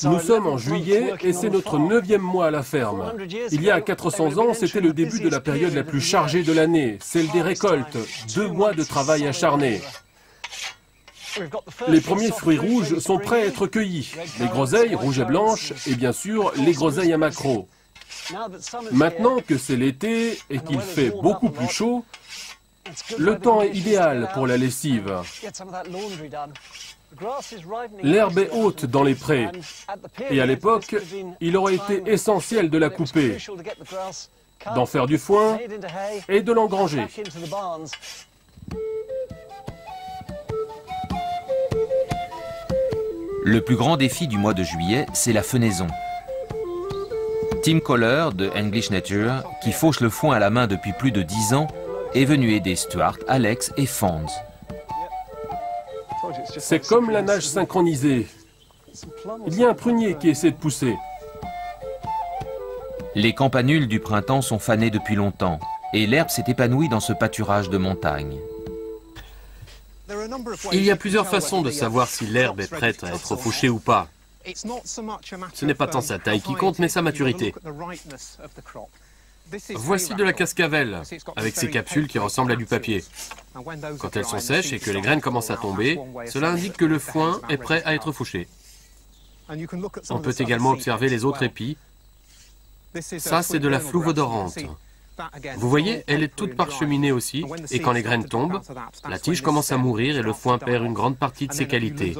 Nous sommes en juillet et c'est notre 9e mois à la ferme. Il y a 400 ans, c'était le début de la période la plus chargée de l'année, celle des récoltes, 2 mois de travail acharné. Les premiers fruits rouges sont prêts à être cueillis, les groseilles rouges et blanches et bien sûr les groseilles à maquereau. Maintenant que c'est l'été et qu'il fait beaucoup plus chaud, le temps est idéal pour la lessive. L'herbe est haute dans les prés et à l'époque, il aurait été essentiel de la couper, d'en faire du foin et de l'engranger. Le plus grand défi du mois de juillet, c'est la fenaison. Tim Kohler de English Nature, qui fauche le foin à la main depuis plus de 10 ans, est venu aider Stuart, Alex et Fonz. C'est comme la nage synchronisée. Il y a un prunier qui essaie de pousser. Les campanules du printemps sont fanées depuis longtemps et l'herbe s'est épanouie dans ce pâturage de montagne. Il y a plusieurs façons de savoir si l'herbe est prête à être fauchée ou pas. Ce n'est pas tant sa taille qui compte, mais sa maturité. Voici de la cascavelle, avec ses capsules qui ressemblent à du papier. Quand elles sont sèches et que les graines commencent à tomber, cela indique que le foin est prêt à être fauché. On peut également observer les autres épis. Ça, c'est de la flouve odorante. Vous voyez, elle est toute parcheminée aussi, et quand les graines tombent, la tige commence à mourir et le foin perd une grande partie de ses qualités.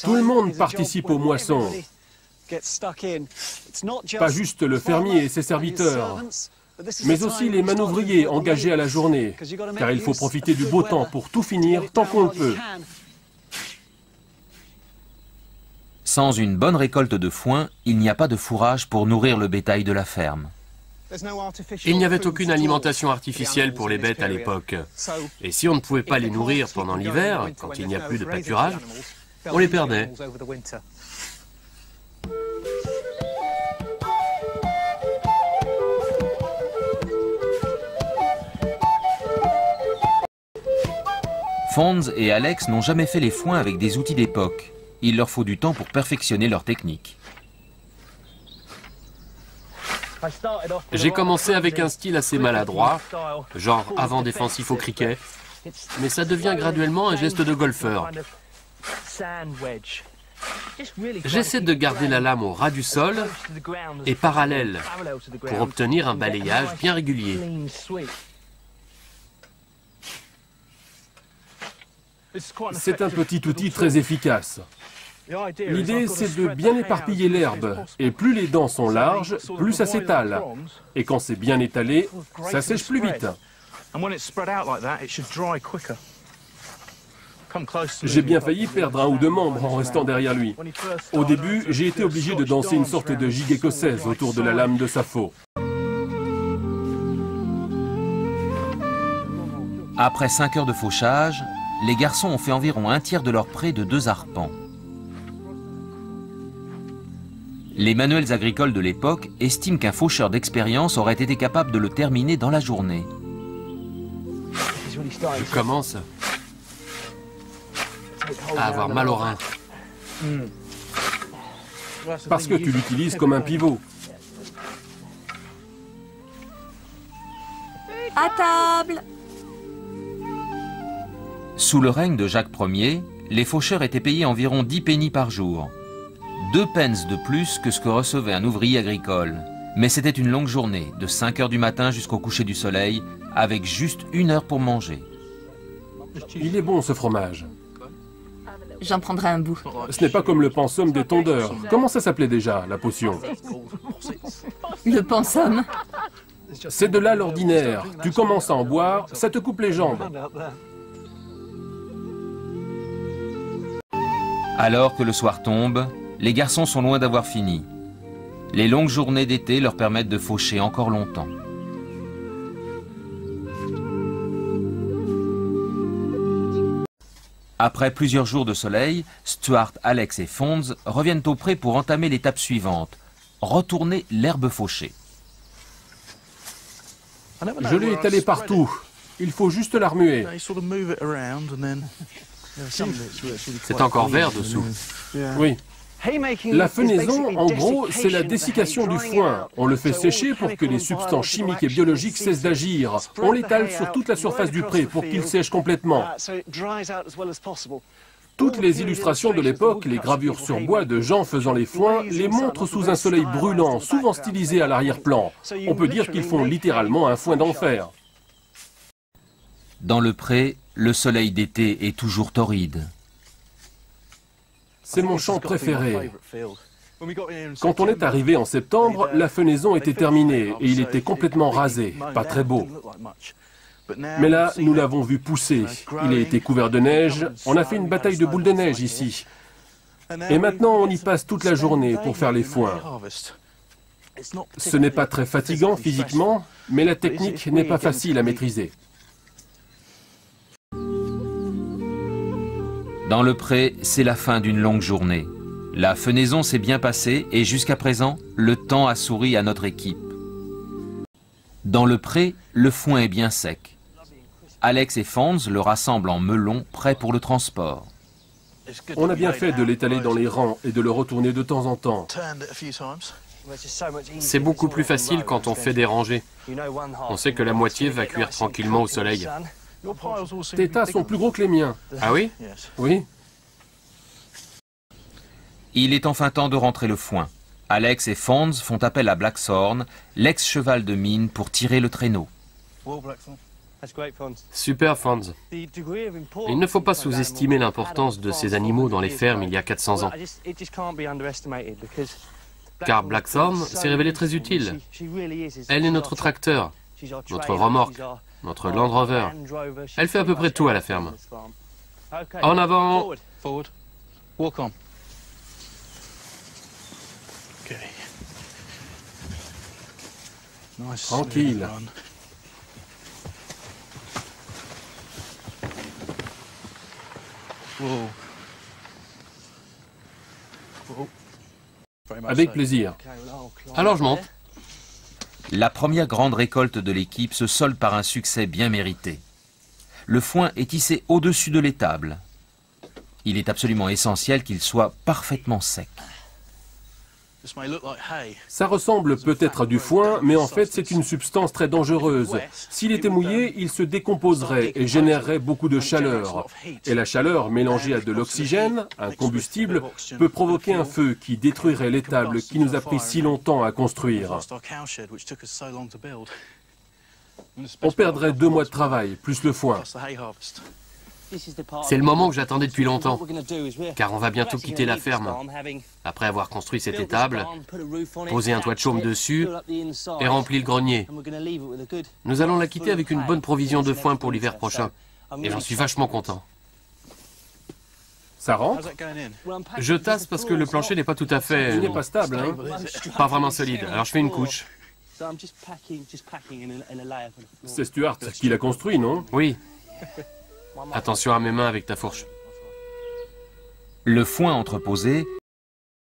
Tout le monde participe aux moissons. Pas juste le fermier et ses serviteurs, mais aussi les manœuvriers engagés à la journée, car il faut profiter du beau temps pour tout finir tant qu'on le peut. Sans une bonne récolte de foin, il n'y a pas de fourrage pour nourrir le bétail de la ferme. Il n'y avait aucune alimentation artificielle pour les bêtes à l'époque. Et si on ne pouvait pas les nourrir pendant l'hiver, quand il n'y a plus de pâturage, on les perdait. Fonz et Alex n'ont jamais fait les foins avec des outils d'époque. Il leur faut du temps pour perfectionner leur technique. J'ai commencé avec un style assez maladroit, genre avant défensif au cricket, mais ça devient graduellement un geste de golfeur. J'essaie de garder la lame au ras du sol et parallèle pour obtenir un balayage bien régulier. C'est un petit outil très efficace. L'idée, c'est de bien éparpiller l'herbe, et plus les dents sont larges, plus ça s'étale. Et quand c'est bien étalé, ça sèche plus vite. J'ai bien failli perdre un ou 2 membres en restant derrière lui. Au début, j'ai été obligé de danser une sorte de gigue écossaise autour de la lame de Sappho. Après 5 heures de fauchage, les garçons ont fait environ un tiers de leur pré de 2 arpents. Les manuels agricoles de l'époque estiment qu'un faucheur d'expérience aurait été capable de le terminer dans la journée. Je commence à avoir mal au rein. Parce que tu l'utilises comme un pivot. À table! Sous le règne de Jacques Ier, les faucheurs étaient payés environ 10 pennies par jour. 2 pence de plus que ce que recevait un ouvrier agricole. Mais c'était une longue journée, de 5 heures du matin jusqu'au coucher du soleil, avec juste 1 heure pour manger. Il est bon ce fromage. J'en prendrai un bout. Ce n'est pas comme le pensum des tondeurs. Comment ça s'appelait déjà, la potion? Le pensum. C'est de là l'ordinaire. Tu commences à en boire, ça te coupe les jambes. Alors que le soir tombe, les garçons sont loin d'avoir fini. Les longues journées d'été leur permettent de faucher encore longtemps. Après plusieurs jours de soleil, Stuart, Alex et Fonz reviennent au pré pour entamer l'étape suivante, retourner l'herbe fauchée. Je l'ai étalée partout. Il faut juste la remuer. C'est encore vert dessous. Oui. La fenaison, en gros, c'est la dessiccation du foin. On le fait sécher pour que les substances chimiques et biologiques cessent d'agir. On l'étale sur toute la surface du pré pour qu'il sèche complètement. Toutes les illustrations de l'époque, les gravures sur bois de gens faisant les foins, les montrent sous un soleil brûlant, souvent stylisé à l'arrière-plan. On peut dire qu'ils font littéralement un foin d'enfer. Dans le pré, le soleil d'été est toujours torride. C'est mon champ préféré. Quand on est arrivé en septembre, la fenaison était terminée et il était complètement rasé, pas très beau. Mais là, nous l'avons vu pousser. Il a été couvert de neige. On a fait une bataille de boules de neige ici. Et maintenant, on y passe toute la journée pour faire les foins. Ce n'est pas très fatigant physiquement, mais la technique n'est pas facile à maîtriser. Dans le pré, c'est la fin d'une longue journée. La fenaison s'est bien passée et jusqu'à présent, le temps a souri à notre équipe. Dans le pré, le foin est bien sec. Alex et Fonz le rassemblent en melon, prêt pour le transport. On a bien fait de l'étaler dans les rangs et de le retourner de temps en temps. C'est beaucoup plus facile quand on fait des rangées. On sait que la moitié va cuire tranquillement au soleil. Tes tas sont plus gros que les miens. Ah oui? Oui. Il est enfin temps de rentrer le foin. Alex et Fonz font appel à Blackthorn, l'ex-cheval de mine, pour tirer le traîneau. Super, Fonz. Il ne faut pas sous-estimer l'importance de ces animaux dans les fermes il y a 400 ans. Car Blackthorn s'est révélée très utile. Elle est notre tracteur, notre remorque, notre Land Rover. Elle fait à peu près tout à la ferme. En avant! Tranquille. Avec plaisir. Alors je monte. La première grande récolte de l'équipe se solde par un succès bien mérité. Le foin est tissé au-dessus de l'étable. Il est absolument essentiel qu'il soit parfaitement sec. Ça ressemble peut-être à du foin, mais en fait c'est une substance très dangereuse. S'il était mouillé, il se décomposerait et générerait beaucoup de chaleur. Et la chaleur mélangée à de l'oxygène, un combustible, peut provoquer un feu qui détruirait l'étable qui nous a pris si longtemps à construire. On perdrait 2 mois de travail, plus le foin. C'est le moment que j'attendais depuis longtemps, car on va bientôt quitter la ferme. Après avoir construit cette étable, posé un toit de chaume dessus et rempli le grenier. Nous allons la quitter avec une bonne provision de foin pour l'hiver prochain. Et j'en suis vachement content. Ça rentre? Je tasse parce que le plancher n'est pas tout à fait... Il n'est pas stable, hein? Pas vraiment solide. Alors je fais une couche. C'est Stuart qui l'a construit, non? Oui. Attention à mes mains avec ta fourche. Le foin entreposé,